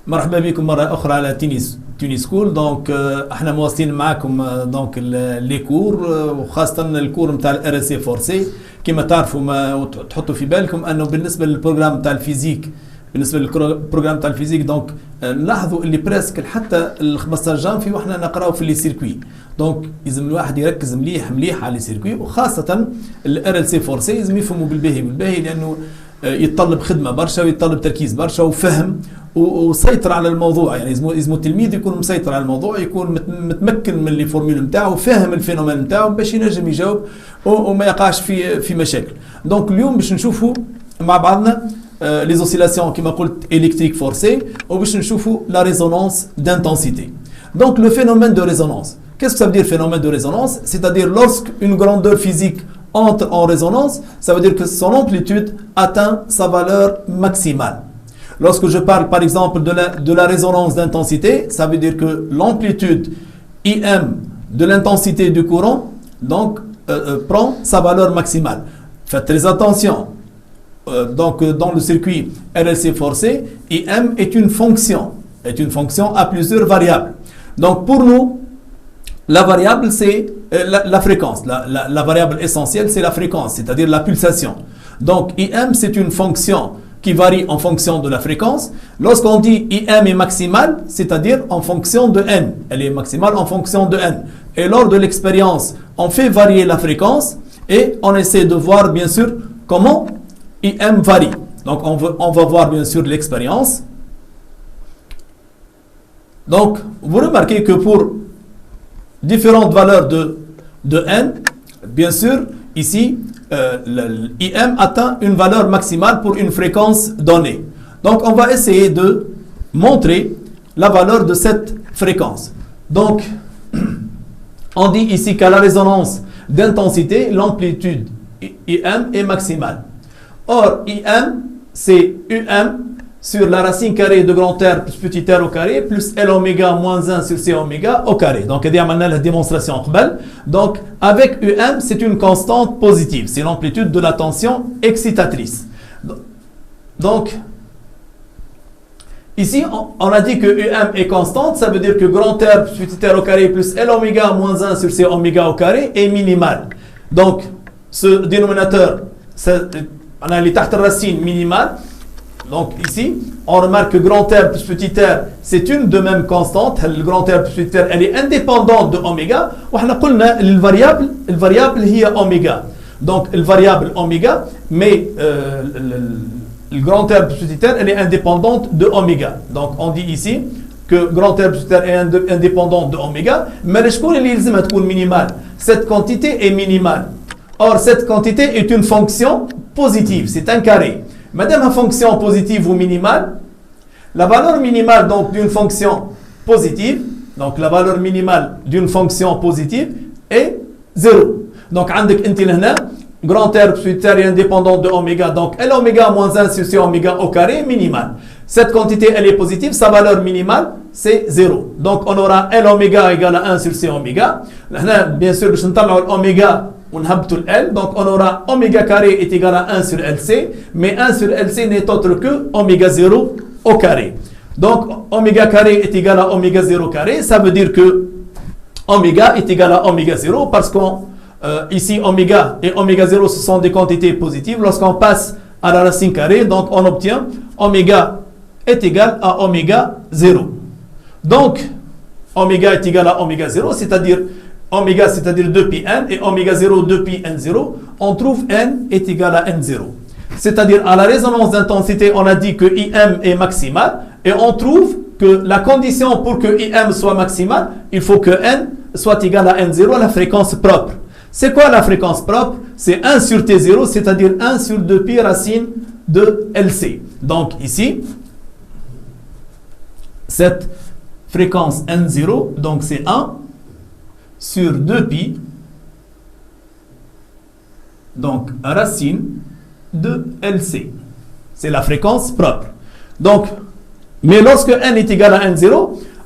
مرحبا بكم مرة أخرى على تونس سكول. دونك احنا مواصلين معكم دونك لي كور وخاصة الكور نتاع الار اس فورسي. كما تعرفوا ما تحطوا في بالكم انه بالنسبة للبروغرام نتاع الفيزيك تاع الفيزيك دونك نلاحظوا اللي بريسك حتى ال 15 جانفي واحنا نقراو في لي سيركوي. دونك لازم الواحد يركز مليح على لي سيركوي، وخاصة الار ال سي فورسي لازم يفهموا بالباهي لانه يتطلب خدمه برشا ويتطلب تركيز برشا وفهم وسيطر على الموضوع. يعني لازم التلميذ يكون مسيطر على الموضوع، يكون متمكن من لي فورمول نتاعو وفاهم الفينومين نتاعو باش ينجم يجاوب وما يقعش في مشاكل. دونك اليوم باش نشوفوا مع بعضنا لي زوسيلاسيون كما قلت الكتريك فورسي، وباش نشوفوا لا ريزونانس d'intensité. Donc le phénomène de résonance. Qu'est-ce que ça veut dire phénomène de résonance? C'est-à-dire lorsqu'une grandeur physique entre en résonance, ça veut dire que son amplitude atteint sa valeur maximale. Lorsque je parle par exemple de la résonance d'intensité, ça veut dire que l'amplitude IM de l'intensité du courant donc prend sa valeur maximale. Faites très attention. Donc dans le circuit RLC forcé, IM est une fonction à plusieurs variables. Donc pour nous, la variable c'est la fréquence. La variable essentielle c'est la fréquence, c'est-à-dire la pulsation. Donc IM c'est une fonction qui varie en fonction de la fréquence. Lorsqu'on dit IM est maximale, c'est-à-dire en fonction de N. Elle est maximale en fonction de N. Et lors de l'expérience, on fait varier la fréquence et on essaie de voir bien sûr comment IM varie. Donc on va voir bien sûr l'expérience. Donc vous remarquez que pour différentes valeurs de N, bien sûr, ici, l'IM atteint une valeur maximale pour une fréquence donnée. Donc on va essayer de montrer la valeur de cette fréquence. Donc on dit ici qu'à la résonance d'intensité, l'amplitude IM est maximale. Or IM c'est UM sur la racine carrée de grand R plus petit r au carré plus L oméga moins 1 sur C oméga au carré. Donc, il y a maintenant la démonstration. Donc, avec UM, c'est une constante positive. C'est l'amplitude de la tension excitatrice. Donc, ici, on a dit que UM est constante. Ça veut dire que grand R plus petit r au carré plus L oméga moins 1 sur C oméga au carré est minimal. Donc, ce dénominateur, on a les tartes racines minimales. Donc ici, on remarque que grand R plus petit r, c'est une de même constante. Le grand R plus petit r, elle est indépendante de oméga. وحنا قلنا الفاريابل هي oméga. Donc le variable oméga, mais le grand R plus petit r, elle est indépendante de oméga. Donc on dit ici que grand R plus petit r est indépendante de oméga. Mais شكون اللي يلزمها تكون minimale? Cette quantité est minimale. Or cette quantité est une fonction positive. C'est un carré. Madame une fonction positive ou minimale, la valeur minimale donc d'une fonction positive, donc la valeur minimale d'une fonction positive est 0. Donc عندك انت لهنا grand R plus R est indépendant de oméga, donc L oméga moins 1 sur C oméga au carré minimal. Cette quantité elle est positive, sa valeur minimale c'est 0. Donc on aura L oméga égale à 1 sur C oméga. Là bien sûr باش نطلعوا l'oméga ونهبطوا L, donc on aura oméga carré est égal à 1 sur LC, mais 1 sur LC n'est autre que oméga 0 au carré. Donc oméga carré est égal à oméga 0 carré, ça veut dire que oméga est égal à oméga 0 parce qu'on ici oméga et oméga 0 ce sont des quantités positives. Lorsqu'on passe à la racine carrée, donc on obtient oméga est égal à oméga 0. Donc oméga est égal à oméga 0, c'est-à-dire oméga c'est-à-dire 2πn et oméga 0 2πn0, on trouve n est égal à n0. C'est-à-dire à la résonance d'intensité, on a dit que IM est maximal et on trouve que la condition pour que IM soit maximal, il faut que n soit égal à n0, la fréquence propre. C'est quoi la fréquence propre? C'est 1 sur T0, c'est-à-dire 1 sur 2π racine de LC. Donc ici, cette fréquence n0, donc c'est 1 sur 2π, donc racine de LC. C'est la fréquence propre. Donc, mais lorsque n est égal à n0,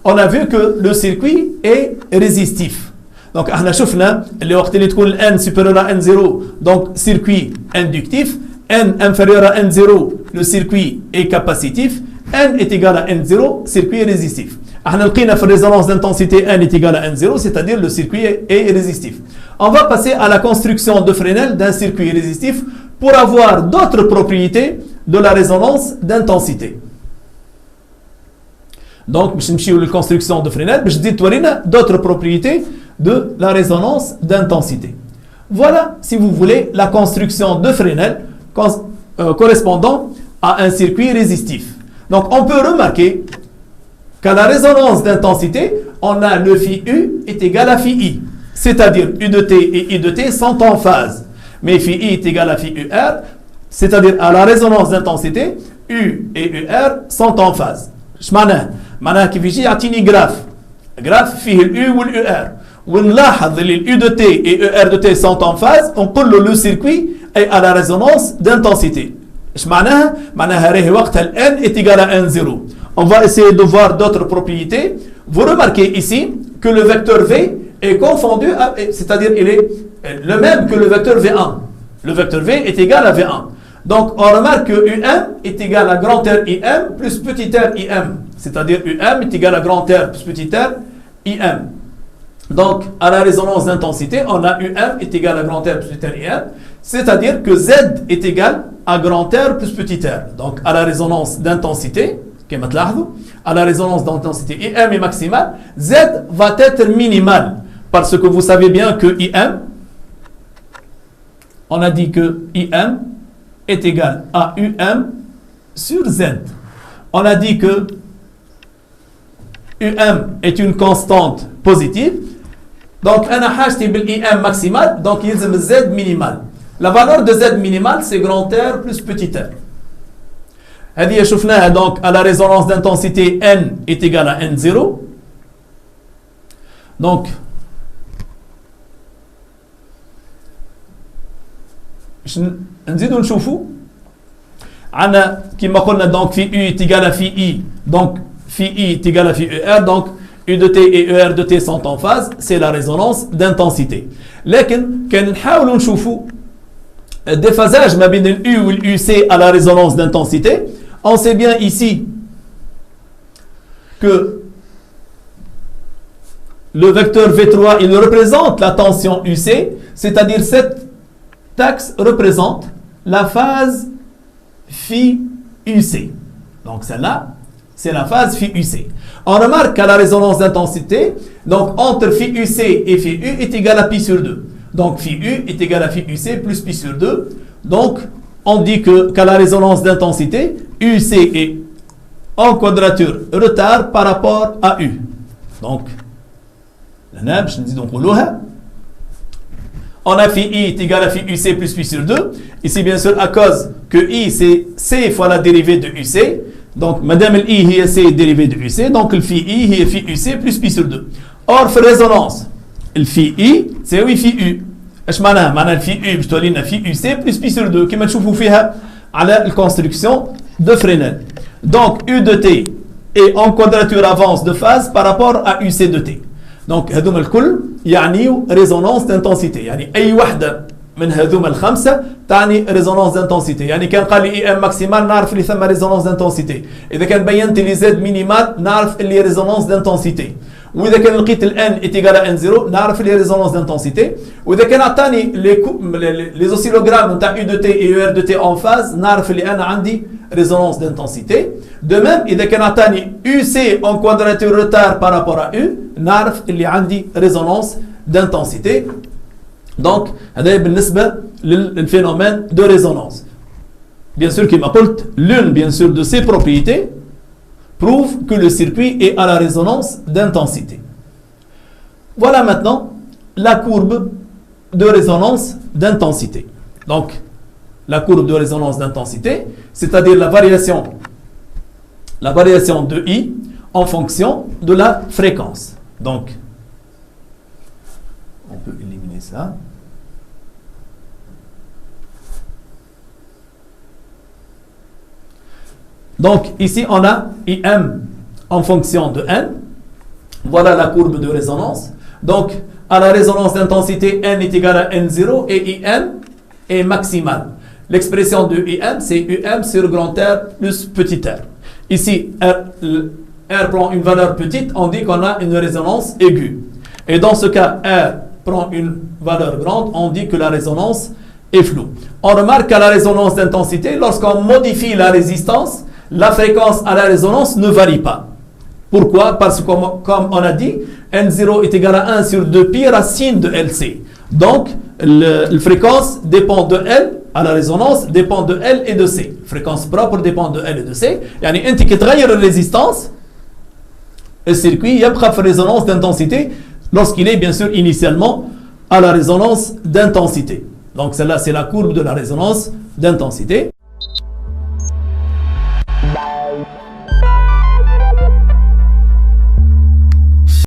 on a vu que le circuit est résistif. Donc, احنا شفنا اللي وقت اللي تكون n supérieur à n0, donc circuit inductif, n inférieur à n0, le circuit est capacitif, N est égal à N0, circuit est résistif. On a la résonance d'intensité N est égal à N0, c'est-à-dire le circuit est résistif. On va passer à la construction de Fresnel d'un circuit résistif pour avoir d'autres propriétés de la résonance d'intensité. Donc, je vais la construction de Fresnel, je dis d'autres propriétés de la résonance d'intensité. Voilà, si vous voulez, la construction de Fresnel correspondant à un circuit résistif. Donc, on peut remarquer qu'à la résonance d'intensité, on a le phi U est égal à phi I. C'est-à-dire U de T et I de T sont en phase. Mais phi I est égal à phi UR, c'est-à-dire à la résonance d'intensité, U et UR sont en phase. معناها كيف يجي يعطيني جراف فيه الU والUR ونلاحظ اللي الU de T et UR de T sont en phase, on peut le circuit est à la résonance d'intensité. ايش معناها؟ معناها راهي وقتها N est égal à N0. On va essayer de voir d'autres propriétés. Vous remarquez ici que le vecteur V est confondu, c'est-à-dire il est le même que le vecteur V1. Le vecteur V est égal à V1. Donc on remarque que UM est égal à grand R IM plus petit r IM. C'est-à-dire UM est égal à grand R plus petit r IM. Donc à la résonance d'intensité, on a UM est égal à grand R plus petit r IM. C'est-à-dire que Z est égal à grand R plus petit r. Donc à la résonance d'intensité, à la résonance d'intensité IM est maximale, Z va être minimal. Parce que vous savez bien que IM, on a dit que IM est égal à UM sur Z. On a dit que UM est une constante positive. Donc, on a acheté l'IM maximal, donc il y a Z minimal. La valeur de Z minimal, c'est grand R plus petit r. Donc, à la résonance d'intensité, N est égal à N0. Donc, نزيدو نشوفوا عندنا كما قلنا donc phi U est égal à phi I, donc phi I est égal à phi ER, donc U de T et ER de T sont en phase, c'est la résonance d'intensité. لكن كان نحاولوا نشوفوا déphasage ما بين ال U ou le UC à la résonance d'intensité. On sait bien ici que le vecteur V3 il représente la tension UC, c'est-à-dire cette axe représente la phase phi UC. Donc celle-là, c'est la phase phi UC. On remarque qu'à la résonance d'intensité, donc entre phi UC et phi U est égal à pi sur 2. Donc phi U est égal à phi UC plus pi sur 2. Donc on dit qu'à la résonance d'intensité, UC est en quadrature retard par rapport à U. Donc, on a phi I est égal à phi UC plus pi sur 2. Ici, bien sûr, à cause que I, c'est C fois la dérivée de UC. Donc, madame I, est C dérivée de UC. Donc, le phi I, est phi UC plus pi sur 2. Or, في résonance, le phi I, c'est oui phi U. ايش معناها؟ معناها الفي U بتولي لنا في UC plus pi sur 2 كما تشوفوا فيها على الكونستركسيون de Fresnel. Donc, U de T est en quadrature avance de phase par rapport à UC de T. Donc هذوما الكل يعني ريزونانس دانتنسيتي، يعني اي وحده من هذوما الخمسه تعني ريزونانس دانتنسيتي. يعني كان قال لي اي ام ماكسيمال نعرف اللي ثم ريزونانس دانتنسيتي، اذا كان بينت لي زد مينيمال نعرف اللي ريزونانس دانتنسيتي، واذا كان لقيت الان ايتيغال ان 0 نعرف اللي ريزونانس دانتنسيتي، واذا كان عطاني لي اوسيلوغرام نتاع يو دو تي اي يو ار دو تي اون فاز نعرف اللي انا عندي résonance d'intensité. De même, إذا كان عطاني UC en quadrature retard par rapport à U, نعرف اللي عندي résonance d'intensité. Donc, هذا بالنسبة للphénomène de résonance. Bien sûr, كما قلت, l'une bien sûr de ces propriétés prouve que le circuit est à la résonance d'intensité. Voilà maintenant la courbe de résonance d'intensité. Donc, la courbe de résonance d'intensité, c'est-à-dire la variation de I en fonction de la fréquence. Donc, on peut éliminer ça. Donc, ici, on a IM en fonction de N. Voilà la courbe de résonance. Donc, à la résonance d'intensité, N est égal à N0 et IM est maximale. L'expression de IM, c'est UM sur grand R plus petit r. ici R prend une valeur petite, on dit qu'on a une résonance aiguë. Et dans ce cas, R prend une valeur grande, on dit que la résonance est floue. On remarque qu'à la résonance d'intensité, lorsqu'on modifie la résistance, la fréquence à la résonance ne varie pas. Pourquoi? Parce que comme on a dit, N0 est égal à 1 sur 2pi racine de LC. Donc, la fréquence dépend de L, à la résonance dépend de L et de C. Fréquence propre dépend de L et de C. يعني انت كتغير الرésistance, le circuit يبقى في résonance d'intensité lorsqu'il est bien sûr initialement à la résonance d'intensité. Donc celle-là c'est la courbe de la résonance d'intensité.